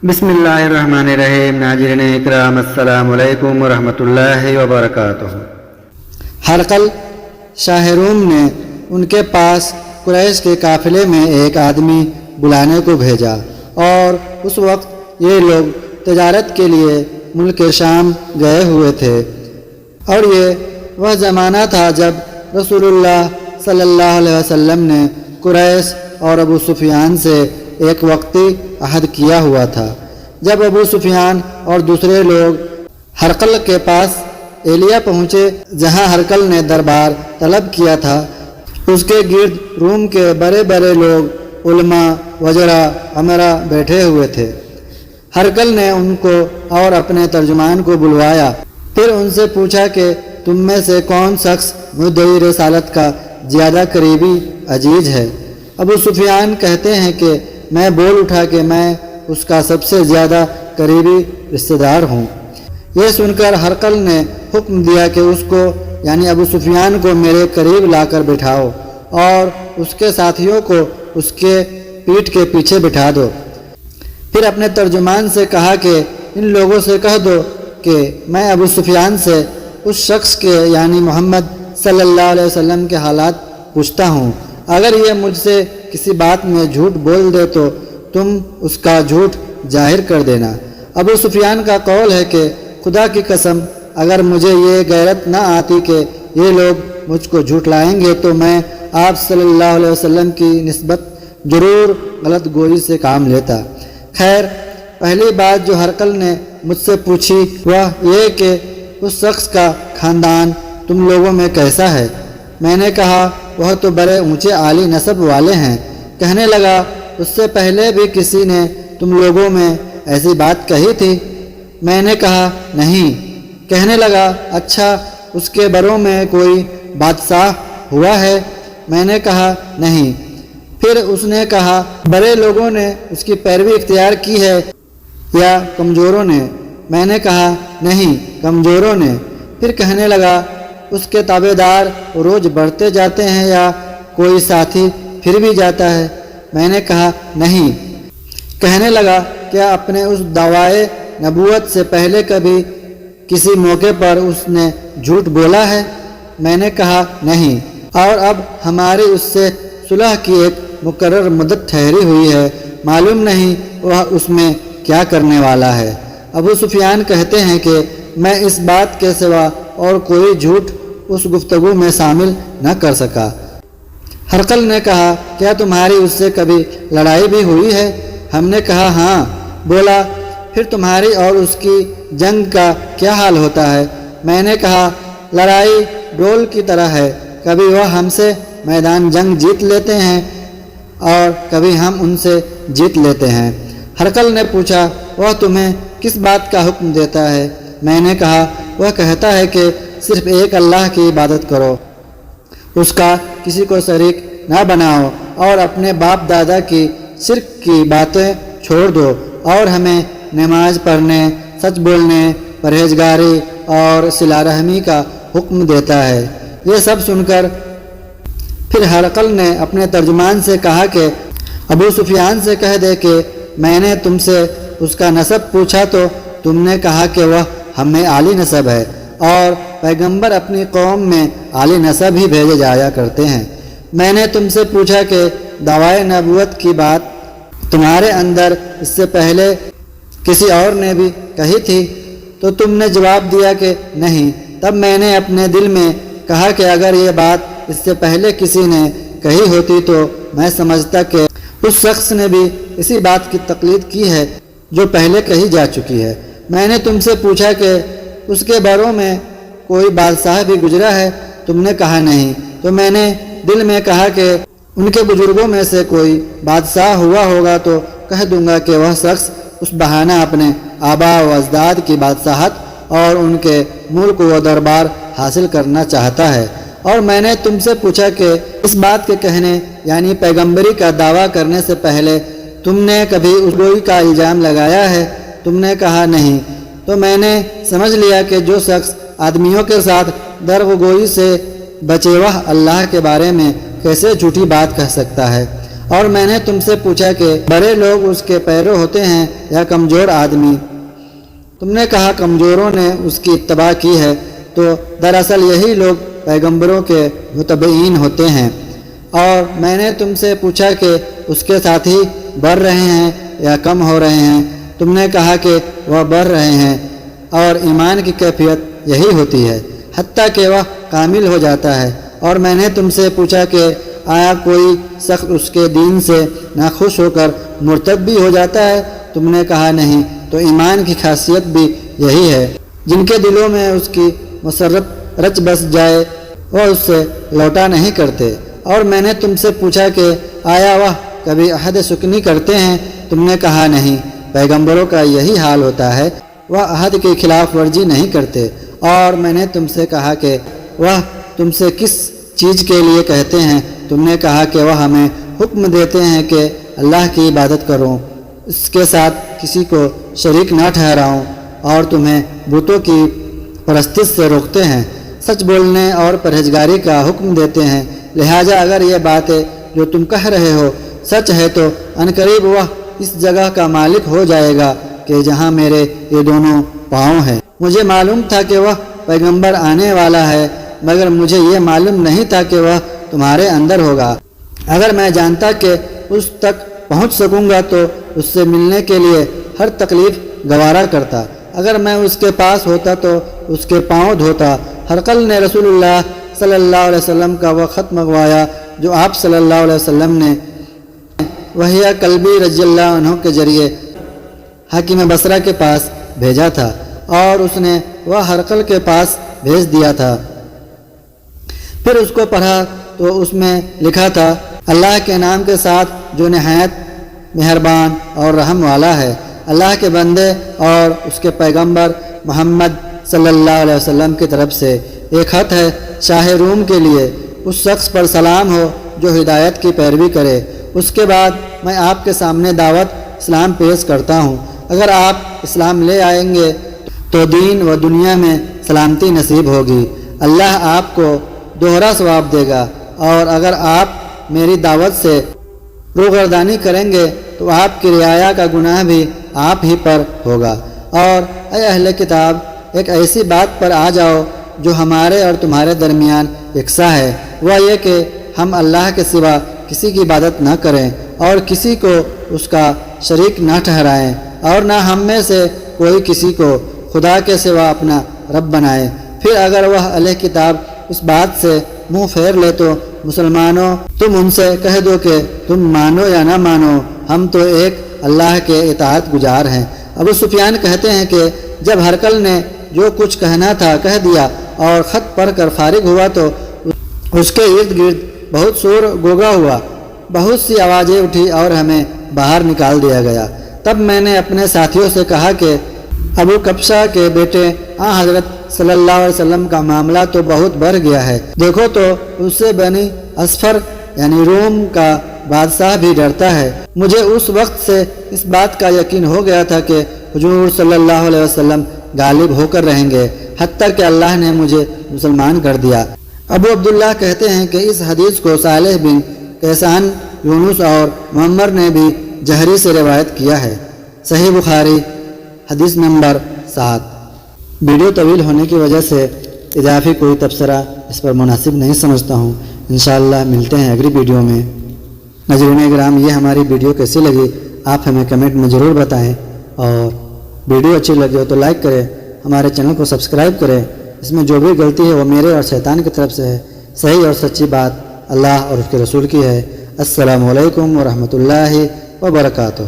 بسم اللہ الرحمن الرحیم۔ ناظرین اکرام، السلام علیکم ورحمۃ اللہ وبرکاتہ۔ ہرقل شاہ روم نے ان کے پاس قریش کے قافلے میں ایک آدمی بلانے کو بھیجا، اور اس وقت یہ لوگ تجارت کے لیے ملک شام گئے ہوئے تھے، اور یہ وہ زمانہ تھا جب رسول اللہ صلی اللہ علیہ وسلم نے قریش اور ابو سفیان سے ایک وقتی عہد کیا ہوا تھا۔ جب ابو سفیان اور دوسرے لوگ ہرقل کے پاس ایلیا پہنچے، جہاں ہرقل نے دربار طلب کیا تھا، اس کے گرد روم کے بڑے بڑے لوگ، علماء، وزراء، امراء بیٹھے ہوئے تھے۔ ہرقل نے ان کو اور اپنے ترجمان کو بلوایا، پھر ان سے پوچھا کہ تم میں سے کون شخص مدعی رسالت کا زیادہ قریبی عزیز ہے؟ ابو سفیان کہتے ہیں کہ میں بول اٹھا کہ میں اس کا سب سے زیادہ قریبی رشتہ دار ہوں۔ یہ سن کر ہرقل نے حکم دیا کہ اس کو یعنی ابو سفیان کو میرے قریب لا کر بٹھاؤ، اور اس کے ساتھیوں کو اس کے پیٹھ کے پیچھے بٹھا دو۔ پھر اپنے ترجمان سے کہا کہ ان لوگوں سے کہہ دو کہ میں ابو سفیان سے اس شخص کے یعنی محمد صلی اللہ علیہ وسلم کے حالات پوچھتا ہوں، اگر یہ مجھ سے کسی بات میں جھوٹ بول دے تو تم اس کا جھوٹ ظاہر کر دینا۔ ابو سفیان کا قول ہے کہ خدا کی قسم، اگر مجھے یہ غیرت نہ آتی کہ یہ لوگ مجھ کو جھوٹ لائیں گے تو میں آپ صلی اللہ علیہ وسلم کی نسبت ضرور غلط گوئی سے کام لیتا۔ خیر، پہلی بات جو ہرقل نے مجھ سے پوچھی وہ یہ کہ اس شخص کا خاندان تم لوگوں میں کیسا ہے؟ میں نے کہا وہ تو بڑے اونچے عالی نسب والے ہیں۔ کہنے لگا اس سے پہلے بھی کسی نے تم لوگوں میں ایسی بات کہی تھی؟ میں نے کہا نہیں۔ کہنے لگا اچھا، اس کے بروں میں کوئی بادشاہ ہوا ہے؟ میں نے کہا نہیں۔ پھر اس نے کہا بڑے لوگوں نے اس کی پیروی اختیار کی ہے یا کمزوروں نے؟ میں نے کہا نہیں، کمزوروں نے۔ پھر کہنے لگا اس کے تابع دار روز بڑھتے جاتے ہیں یا کوئی ساتھی پھر بھی جاتا ہے؟ میں نے کہا نہیں۔ کہنے لگا کیا اپنے اس دعوی نبوت سے پہلے کبھی کسی موقع پر اس نے جھوٹ بولا ہے؟ میں نے کہا نہیں، اور اب ہماری اس سے صلح کی ایک مقرر مدت ٹھہری ہوئی ہے، معلوم نہیں وہ اس میں کیا کرنے والا ہے۔ ابو سفیان کہتے ہیں کہ میں اس بات کے سوا اور کوئی جھوٹ اس گفتگو میں شامل نہ کر سکا۔ ہرقل نے کہا کیا تمہاری اس سے کبھی لڑائی بھی ہوئی ہے؟ ہم نے کہا ہاں۔ بولا پھر تمہاری اور اس کی جنگ کا کیا حال ہوتا ہے؟ میں نے کہا لڑائی ڈول کی طرح ہے، کبھی وہ ہم سے میدان جنگ جیت لیتے ہیں اور کبھی ہم ان سے جیت لیتے ہیں۔ ہرقل نے پوچھا وہ تمہیں کس بات کا حکم دیتا ہے؟ میں نے کہا وہ کہتا ہے کہ صرف ایک اللہ کی عبادت کرو، اس کا کسی کو شریک نہ بناؤ، اور اپنے باپ دادا کی شرک کی باتیں چھوڑ دو، اور ہمیں نماز پڑھنے، سچ بولنے، پرہیزگاری اور صلہ رحمی کا حکم دیتا ہے۔ یہ سب سن کر پھر ہرقل نے اپنے ترجمان سے کہا کہ ابو سفیان سے کہہ دے کہ میں نے تم سے اس کا نسب پوچھا تو تم نے کہا کہ وہ ہم میں عالی نسب ہے، اور پیغمبر اپنی قوم میں عالی نسب ہی بھیجے جایا کرتے ہیں۔ میں نے تم سے پوچھا کہ دعوی نبوت کی بات تمہارے اندر اس سے پہلے کسی اور نے بھی کہی تھی؟ تو تم نے جواب دیا کہ نہیں۔ تب میں نے اپنے دل میں کہا کہ اگر یہ بات اس سے پہلے کسی نے کہی ہوتی تو میں سمجھتا کہ اس شخص نے بھی اسی بات کی تقلید کی ہے جو پہلے کہی جا چکی ہے۔ میں نے تم سے پوچھا کہ اس کے باروں میں کوئی بادشاہ بھی گزرا ہے؟ تم نے کہا نہیں۔ تو میں نے دل میں کہا کہ ان کے بزرگوں میں سے کوئی بادشاہ ہوا ہوگا تو کہہ دوں گا کہ وہ شخص اس بہانہ اپنے آباء و اجداد کی بادشاہت اور ان کے ملک و دربار حاصل کرنا چاہتا ہے۔ اور میں نے تم سے پوچھا کہ اس بات کے کہنے یعنی پیغمبری کا دعویٰ کرنے سے پہلے تم نے کبھی اس گوئی کا الزام لگایا ہے؟ تم نے کہا نہیں۔ تو میں نے سمجھ لیا کہ جو شخص آدمیوں کے ساتھ درغ گوئی سے بچے وہ اللہ کے بارے میں کیسے جھوٹی بات کہہ سکتا ہے۔ اور میں نے تم سے پوچھا کہ بڑے لوگ اس کے پیرو ہوتے ہیں یا کمزور آدمی؟ تم نے کہا کمزوروں نے اس کی اتباع کی ہے، تو دراصل یہی لوگ پیغمبروں کے متبعین ہوتے ہیں۔ اور میں نے تم سے پوچھا کہ اس کے ساتھی بڑھ رہے ہیں یا کم ہو رہے ہیں؟ تم نے کہا کہ وہ بڑھ رہے ہیں، اور ایمان کی کیفیت یہی ہوتی ہے حتیٰ کہ وہ کامل ہو جاتا ہے۔ اور میں نے تم سے پوچھا کہ آیا کوئی شخص اس کے دین سے ناخوش ہو کر مرتد بھی ہو جاتا ہے؟ تم نے کہا نہیں۔ تو ایمان کی خاصیت بھی یہی ہے، جن کے دلوں میں اس کی مسرت رچ بس جائے وہ اس سے لوٹا نہیں کرتے۔ اور میں نے تم سے پوچھا کہ آیا وہ کبھی عہد سکنی کرتے ہیں؟ تم نے کہا نہیں۔ پیغمبروں کا یہی حال ہوتا ہے، وہ عہد کی خلاف ورزی نہیں کرتے۔ اور میں نے تم سے کہا کہ وہ تم سے کس چیز کے لیے کہتے ہیں؟ تم نے کہا کہ وہ ہمیں حکم دیتے ہیں کہ اللہ کی عبادت کرو، اس کے ساتھ کسی کو شریک نہ ٹھہراؤں، اور تمہیں بتوں کی پرستش سے روکتے ہیں، سچ بولنے اور پرہیزگاری کا حکم دیتے ہیں۔ لہٰذا اگر یہ باتیں جو تم کہہ رہے ہو سچ ہے تو عنقریب وہ اس جگہ کا مالک ہو جائے گا کہ جہاں میرے یہ دونوں پاؤں ہیں۔ مجھے معلوم تھا کہ وہ پیغمبر آنے والا ہے، مگر مجھے یہ معلوم نہیں تھا کہ وہ تمہارے اندر ہوگا۔ اگر میں جانتا کہ اس تک پہنچ سکوں گا تو اس سے ملنے کے لیے ہر تکلیف گوارا کرتا۔ اگر میں اس کے پاس ہوتا تو اس کے پاؤں دھوتا۔ ہرقل نے رسول اللہ صلی اللہ علیہ وسلم کا وہ خط منگوایا جو آپ صلی اللہ علیہ وسلم نے وحیہ کلبی رضی اللہ عنہ کے ذریعے حاکم بصرہ کے پاس بھیجا تھا، اور اس نے وہ ہرقل کے پاس بھیج دیا تھا۔ پھر اس کو پڑھا تو اس میں لکھا تھا، اللہ کے نام کے ساتھ جو نہایت مہربان اور رحم والا ہے۔ اللہ کے بندے اور اس کے پیغمبر محمد صلی اللہ علیہ وسلم کی طرف سے ایک خط ہے شاہ روم کے لیے۔ اس شخص پر سلام ہو جو ہدایت کی پیروی کرے۔ اس کے بعد میں آپ کے سامنے دعوت اسلام پیش کرتا ہوں۔ اگر آپ اسلام لے آئیں گے تو دین و دنیا میں سلامتی نصیب ہوگی، اللہ آپ کو دوہرا ثواب دے گا، اور اگر آپ میری دعوت سے روگردانی کریں گے تو آپ کی رعایا کا گناہ بھی آپ ہی پر ہوگا۔ اور اے اہل کتاب، ایک ایسی بات پر آ جاؤ جو ہمارے اور تمہارے درمیان یکساں ہے، وہ یہ کہ ہم اللہ کے سوا کسی کی عبادت نہ کریں اور کسی کو اس کا شریک نہ ٹھہرائیں، اور نہ ہم میں سے کوئی کسی کو خدا کے سوا اپنا رب بنائے۔ پھر اگر وہ اہل کتاب اس بات سے منہ پھیر لے تو مسلمانوں، تم ان سے کہہ دو کہ تم مانو یا نہ مانو، ہم تو ایک اللہ کے اطاعت گزار ہیں۔ ابو سفیان کہتے ہیں کہ جب ہرقل نے جو کچھ کہنا تھا کہہ دیا اور خط پڑھ کر فارغ ہوا تو اس کے ارد گرد بہت شور گوگا ہوا، بہت سی آوازیں اٹھی اور ہمیں باہر نکال دیا گیا۔ تب میں نے اپنے ساتھیوں سے کہا کہ ابو کبشہ کے بیٹے حضرت صلی اللہ علیہ وسلم کا معاملہ تو بہت بڑھ گیا ہے، دیکھو تو اس سے بنی اصفر یعنی روم کا بادشاہ بھی ڈرتا ہے۔ مجھے اس وقت سے اس بات کا یقین ہو گیا تھا کہ حضور صلی اللہ علیہ وسلم غالب ہو کر رہیں گے، حتیٰ کہ اللہ نے مجھے مسلمان کر دیا۔ ابو عبداللہ کہتے ہیں کہ اس حدیث کو صالح بن کیسان، یونس اور معمر نے بھی جہری سے روایت کیا ہے۔ صحیح بخاری حدیث نمبر 7۔ ویڈیو طویل ہونے کی وجہ سے اضافی کوئی تبصرہ اس پر مناسب نہیں سمجھتا ہوں۔ انشاءاللہ ملتے ہیں اگلی ویڈیو میں۔ ناظرین اکرام، یہ ہماری ویڈیو کیسی لگی آپ ہمیں کمنٹ میں ضرور بتائیں، اور ویڈیو اچھی لگی ہو تو لائک کریں، ہمارے چینل کو سبسکرائب کریں۔ اس میں جو بھی غلطی ہے وہ میرے اور شیطان کی طرف سے ہے، صحیح اور سچی بات اللہ اور اس کے رسول کی ہے۔ السلام علیکم ورحمۃ اللہ وبرکاتہ۔